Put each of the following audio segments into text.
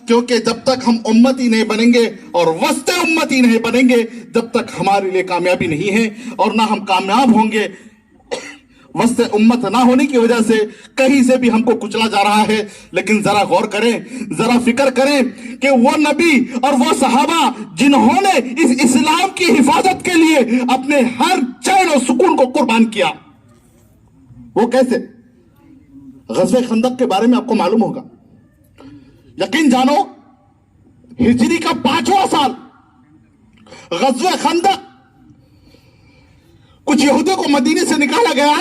کیونکہ جب تک ہم امتی نہیں بنیں گے اور وسط امتی نہیں بنیں گے جب تک ہمارے لیے کامیابی نہیں ہے اور نہ ہم کامیاب ہوں گے. وسط امت نہ ہونے کی وجہ سے کہیں سے بھی ہم کو کچلا جا رہا ہے. لیکن ذرا غور کریں, ذرا فکر کریں کہ وہ نبی اور وہ صحابہ جنہوں نے اس اسلام کی حفاظت کے لیے اپنے ہر چین اور سکون کو قربان کیا, وہ کیسے؟ غزوہ خندق کے بارے میں آپ کو معلوم ہوگا. یقین جانو, ہجری کا 5واں سال غزوہ خندق, کچھ یہودیوں کو مدینے سے نکالا گیا.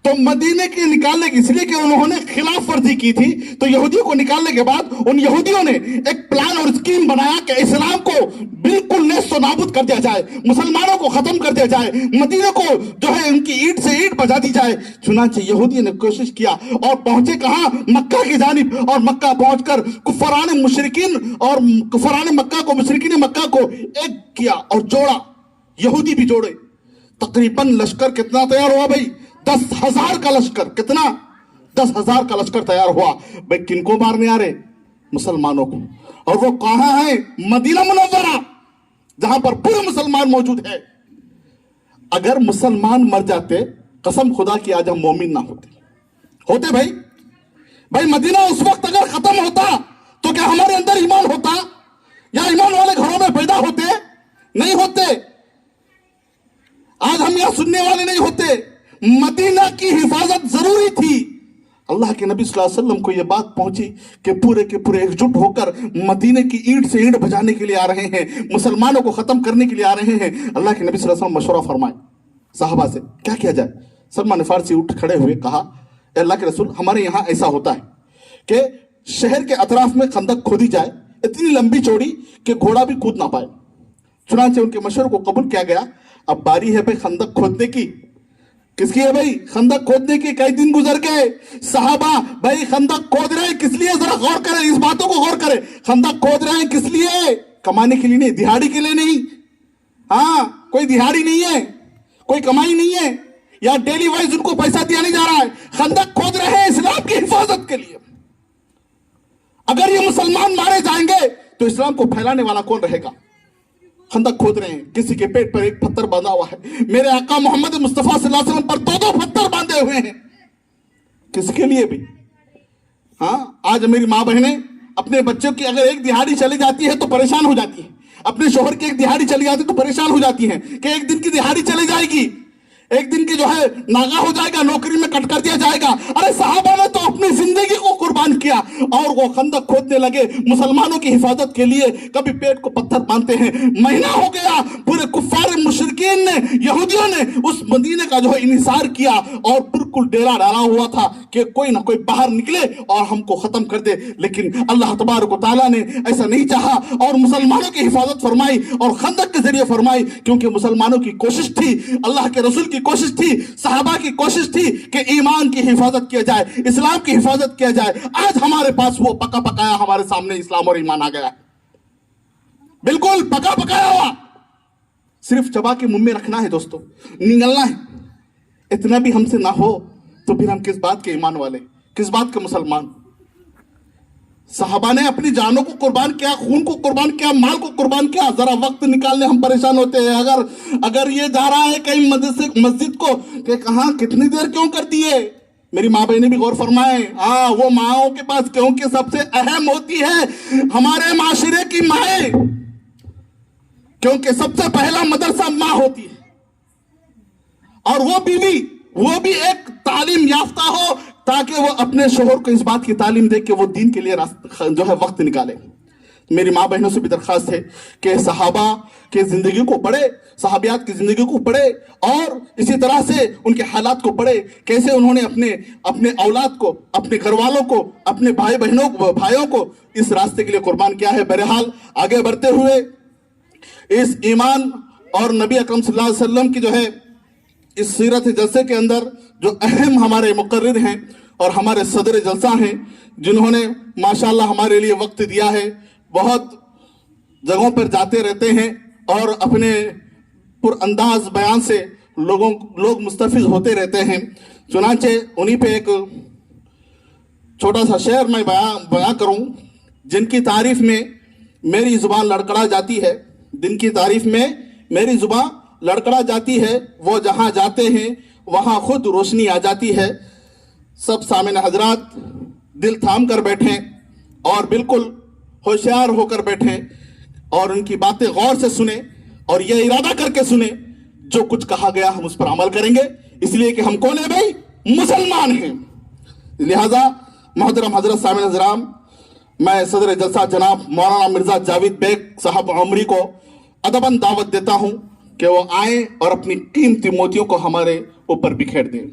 تو مدینے کے نکالنے اس لیے کہ انہوں نے خلاف ورزی کی تھی, تو یہودیوں کو نکالنے کے بعد ان یہودیوں نے ایک پلان اور اسکیم بنایا کہ اسلام کو بالکل نیست و نابود کر دیا جائے, مسلمانوں کو ختم کر دیا جائے, مدینے کو جو ہے ان کی اینٹ سے اینٹ بجا دی جائے. چنانچہ یہودیوں نے کوشش کیا اور پہنچے کہاں؟ مکہ کی جانب. اور مکہ پہنچ کر کفاران مشرکین اور کفاران مکہ کو, مشرکین مکہ کو ایک کیا اور جوڑا. یہودی بھی جوڑے. تقریباً لشکر کتنا تیار ہوا بھائی؟ 10,000 کا لشکر. کتنا؟ 10,000 کا لشکر تیار ہوا. بھائی کن کو مارنے آ رہے؟ مسلمانوں کو. اور وہ کہاں ہے؟ مدینہ منورہ, جہاں پر پورے مسلمان موجود ہے. اگر مسلمان مر جاتے, قسم خدا کی آج ہم مومن نہ ہوتے بھائی مدینہ اس وقت اگر ختم ہوتا تو کیا ہمارے اندر ایمان ہوتا یا ایمان والے گھروں میں پیدا ہوتے؟ نہیں ہوتے. آج ہم یہاں سننے والے نہیں ہوتے. مدینہ کی حفاظت ضروری تھی. اللہ کے نبی صلی اللہ علیہ وسلم کو یہ بات پہنچی کہ پورے کے پورے ایک جٹ ہو کر مدینے کی اینٹ سے اینٹ بجانے کے لیے آ رہے ہیں, مسلمانوں کو ختم کرنے کے لیے آ رہے ہیں. اللہ کے نبی صلی اللہ علیہ وسلم مشورہ فرمائے صحابہ سے, کیا کیا جائے؟ سلمان فارسی اٹھ کھڑے ہوئے کہا, اے اللہ کے رسول, ہمارے یہاں ایسا ہوتا ہے کہ شہر کے اطراف میں خندق کھودی جائے, اتنی لمبی چوڑی کہ گھوڑا بھی کود نہ پائے. چنانچہ ان کے مشورے کو قبول کیا گیا. اب باری ہے بھائی خندق کھودنے کی. کس کی ہے بھائی؟ خندق کھودنے کی. کئی دن گزر گئے, صحابہ بھائی خندق کھود رہے ہیں کس لیے؟ ذرا غور کریں, اس باتوں کو غور کریں. خندق کھود رہے ہیں کس لیے؟ کمانے کے لیے نہیں, دہاڑی کے لیے نہیں. ہاں, کوئی دہاڑی نہیں ہے, کوئی کمائی نہیں ہے, یا ڈیلی وائز ان کو پیسہ دیا نہیں جا رہا ہے. خندق کھود رہے ہیں اسلام کی حفاظت کے لیے. اگر یہ مسلمان مارے جائیں گے تو اسلام کو پھیلانے والا کون رہے گا؟ خندق کھود رہے ہیں, کسی کے پیٹ پر ایک پتھر باندھا ہوا ہے. میرے آقا محمد مصطفیٰ صلی اللہ علیہ وسلم پر 2 پتھر باندھے ہوئے ہیں. کس کے لیے بھی؟ ہاں, آج میری ماں بہنیں اپنے بچوں کی اگر ایک دہاڑی چلی جاتی ہے تو پریشان ہو جاتی ہیں. اپنے شوہر کی ایک دہاڑی چلی جاتی ہے تو پریشان ہو جاتی ہیں کہ ایک دن کی دہاڑی چلی جائے گی, ایک دن کی جو ہے ناغہ ہو جائے گا, نوکری میں کٹ کر دیا جائے گا. ارے صحابہ نے تو اپنی زندگی کو قربان کیا اور وہ خندق کھودنے لگے مسلمانوں کی حفاظت کے لیے. کبھی پیٹ کو پتھر باندھتے ہیں. مہینہ ہو گیا, پورے کفار مشرکین نے, یہودیوں نے اس مدینے کا جو ہے انحصار کیا اور بالکل ڈیرا ڈالا ہوا تھا کہ کوئی نہ کوئی باہر نکلے اور ہم کو ختم کر دے. لیکن اللہ تبارک و تعالیٰ نے ایسا نہیں چاہا اور مسلمانوں کی حفاظت فرمائی اور خندق کے ذریعے فرمائی, کیونکہ مسلمانوں کی کوشش تھی, اللہ کے رسول کی کوشش تھی, صحابہ کی کوشش تھی کہ ایمان کی حفاظت کیا جائے, اسلام کی حفاظت کیا جائے. آج ہمارے پاس وہ پکا پکایا ہمارے سامنے اسلام اور ایمان آ گیا, بالکل پکا پکایا ہوا, صرف چبا کے منہ میں رکھنا ہے دوستو, نگلنا ہے. اتنا بھی ہم سے نہ ہو تو پھر ہم کس بات کے ایمان والے, کس بات کے مسلمان؟ صحابہ نے اپنی جانوں کو قربان کیا, خون کو قربان کیا, مال کو قربان کیا. ذرا وقت نکالنے ہم پریشان ہوتے ہیں. اگر یہ جا رہا ہے کہیں مسجد کو کہ کہاں کتنی دیر کیوں کر دیے, میری ماں بہنیں بھی غور فرمائیں. وہ ماں کے پاس کیونکہ سب سے اہم ہوتی ہے ہمارے معاشرے کی مائیں, کیونکہ سب سے پہلا مدرسہ ماں ہوتی ہے, اور وہ بیوی وہ بھی ایک تعلیم یافتہ ہو تاکہ وہ اپنے شوہر کو اس بات کی تعلیم دے کہ وہ دین کے لیے جو ہے وقت نکالے. میری ماں بہنوں سے بھی درخواست ہے کہ صحابہ کی زندگی کو پڑھے, صحابیات کی زندگی کو پڑھے اور اسی طرح سے ان کے حالات کو پڑھے, کیسے انہوں نے اپنے اولاد کو, اپنے گھر والوں کو, اپنے بھائیوں کو اس راستے کے لیے قربان کیا ہے. بہرحال آگے بڑھتے ہوئے اس ایمان اور نبی اکرم صلی اللہ علیہ وسلم کی جو ہے اس سیرت جلسے کے اندر جو اہم ہمارے مقرر ہیں اور ہمارے صدر جلسہ ہیں, جنہوں نے ماشاءاللہ ہمارے لیے وقت دیا ہے, بہت جگہوں پر جاتے رہتے ہیں اور اپنے پر انداز بیان سے لوگ مستفیض ہوتے رہتے ہیں. چنانچہ انہی پہ ایک چھوٹا سا شعر میں بیان کروں جن کی تعریف میں میری زبان لڑکڑا جاتی ہے، جن کی تعریف میں میری زبان لڑکڑا جاتی ہے، وہ جہاں جاتے ہیں وہاں خود روشنی آ جاتی ہے۔ سب سامعین حضرات دل تھام کر بیٹھیں اور بالکل ہوشیار ہو کر بیٹھیں اور ان کی باتیں غور سے سنیں اور یہ ارادہ کر کے سنیں جو کچھ کہا گیا ہم اس پر عمل کریں گے، اس لیے کہ ہم کون ہیں بھائی؟ مسلمان ہیں۔ لہذا محترم حضرت سامعین حضرام، میں صدر جلسہ جناب مولانا مرزا جاوید بیگ صاحب عمری کو ادباً دعوت دیتا ہوں کہ وہ آئیں اور اپنی قیمتی موتیوں کو ہمارے اوپر بکھیر دیں۔